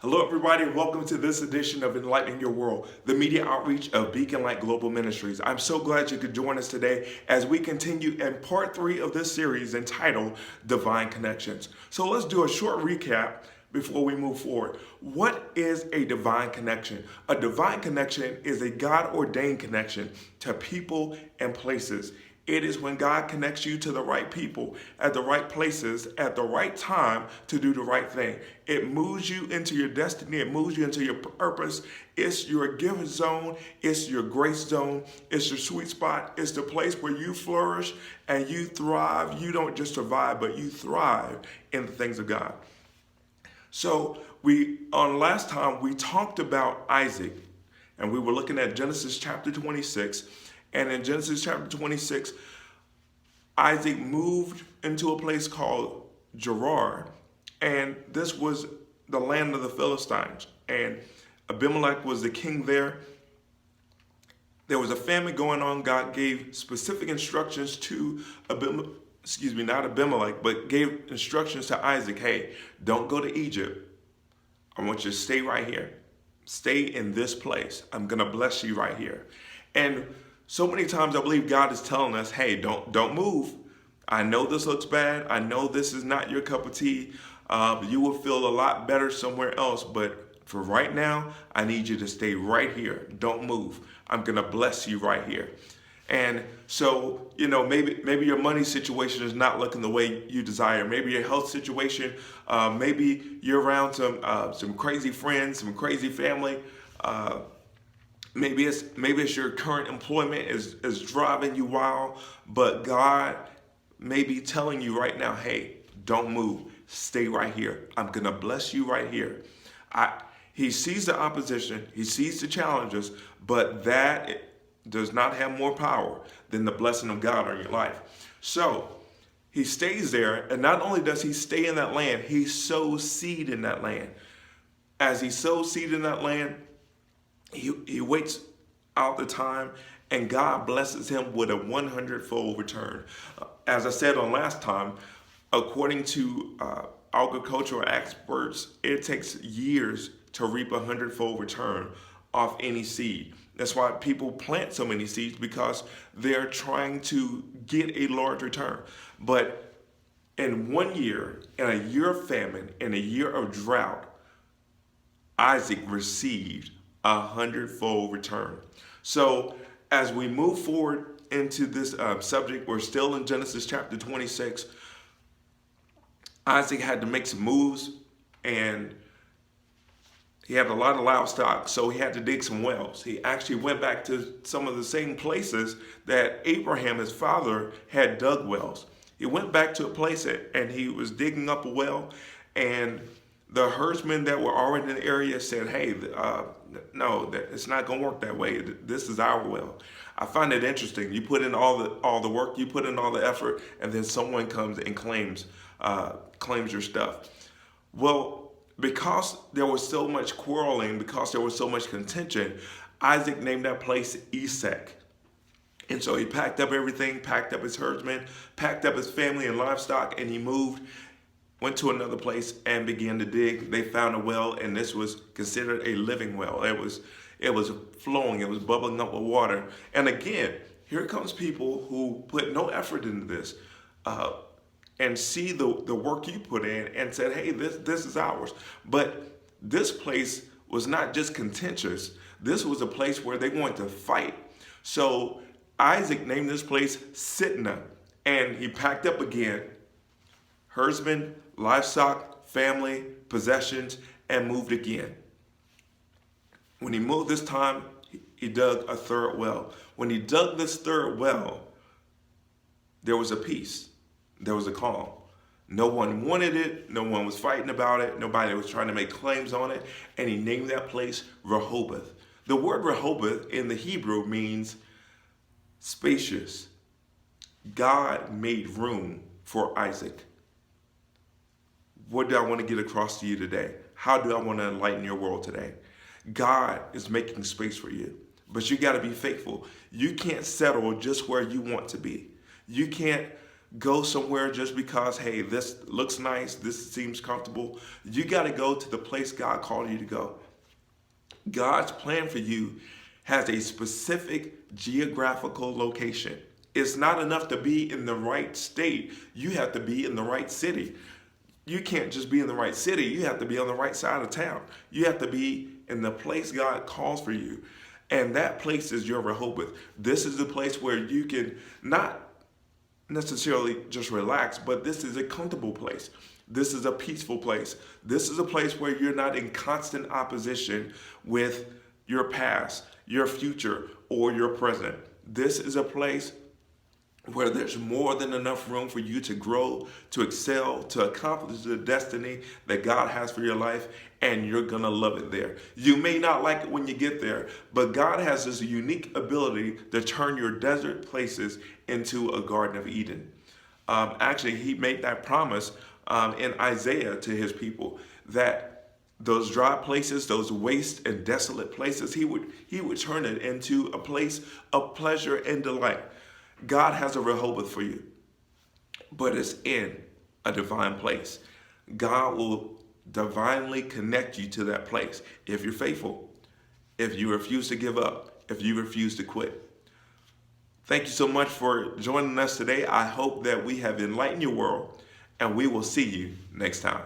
Hello, everybody, and welcome to this edition of Enlightening Your World, the media outreach of Beacon Light Global Ministries. I'm so glad you could join us today as we continue in part 3 of this series entitled Divine Connections. So let's do a short recap before we move forward. What is a divine connection? A divine connection is a God-ordained connection to people and places. It is when God connects you to the right people at the right places at the right time to do the right thing. It moves you into your destiny. It moves you into your purpose. It's your gift zone. It's your grace zone. It's your sweet spot. It's the place where you flourish and you thrive. You don't just survive, but you thrive in the things of God. So on last time, we talked about Isaac, and we were looking at Genesis chapter 26. And in Genesis chapter 26, Isaac moved into a place called Gerar. And this was the land of the Philistines. And Abimelech was the king there. There was a famine going on. God gave specific instructions to not Abimelech, but gave instructions to Isaac. Hey, don't go to Egypt. I want you to stay right here. Stay in this place. I'm going to bless you right here. And so many times I believe God is telling us, hey, don't move. I know this looks bad. I know this is not your cup of tea. You will feel a lot better somewhere else. But for right now, I need you to stay right here. Don't move. I'm going to bless you right here. And so, maybe your money situation is not looking the way you desire. Maybe your health situation, maybe you're around some crazy friends, some crazy family. Maybe it's your current employment is driving you wild, but God may be telling you right now, hey, don't move. Stay right here. I'm going to bless you right here. He sees the opposition. He sees the challenges, but that does not have more power than the blessing of God on your life. So he stays there, and not only does he stay in that land, he sows seed in that land. As he sows seed in that land, he waits out the time, and God blesses him with a 100-fold return. As I said on last time, according to agricultural experts, it takes years to reap a 100-fold return off any seed. That's why people plant so many seeds, because they're trying to get a large return. But in 1 year, in a year of famine, in a year of drought, Isaac received 100-fold return. So as we move forward into this subject, we're still in Genesis chapter 26. Isaac had to make some moves, and he had a lot of livestock, so he had to dig some wells. He actually went back to some of the same places that Abraham, his father, had dug wells. He went back to a place and he was digging up a well, and the herdsmen that were already in the area said, hey, no, it's not going to work that way. This is our well. I find it interesting. You put in all the work, you put in all the effort, and then someone comes and claims your stuff. Well, because there was so much quarreling, because there was so much contention, Isaac named that place Esek. And so he packed up everything, packed up his herdsmen, packed up his family and livestock, and he moved, went to another place and began to dig. They found a well, and this was considered a living well. It was flowing, it was bubbling up with water. And again, here comes people who put no effort into this and see the work you put in and said, hey, this is ours. But this place was not just contentious. This was a place where they wanted to fight. So Isaac named this place Sitnah, and he packed up again, herdsmen, livestock, family, possessions, and moved again. When he moved this time, he dug a third well. When he dug this third well, there was a peace. There was a calm. No one wanted it. No one was fighting about it. Nobody was trying to make claims on it. And he named that place Rehoboth. The word Rehoboth in the Hebrew means spacious. God made room for Isaac. What do I want to get across to you today? How do I want to enlighten your world today? God is making space for you, but you got to be faithful. You can't settle just where you want to be. You can't go somewhere just because, hey, this looks nice, this seems comfortable. You got to go to the place God called you to go. God's plan for you has a specific geographical location. It's not enough to be in the right state. You have to be in the right city. You can't just be in the right city. You have to be on the right side of town. You have to be in the place God calls for you. And that place is your Rehoboth. This is the place where you can not necessarily just relax, but this is a comfortable place. This is a peaceful place. This is a place where you're not in constant opposition with your past, your future, or your present. This is a place where there's more than enough room for you to grow, to excel, to accomplish the destiny that God has for your life, and you're gonna love it there. You may not like it when you get there, but God has this unique ability to turn your desert places into a Garden of Eden. Actually, he made that promise in Isaiah to his people that those dry places, those waste and desolate places, he would turn it into a place of pleasure and delight. God has a Rehoboth for you, but it's in a divine place. God will divinely connect you to that place if you're faithful, if you refuse to give up, if you refuse to quit. Thank you so much for joining us today. I hope that we have enlightened your world, and we will see you next time.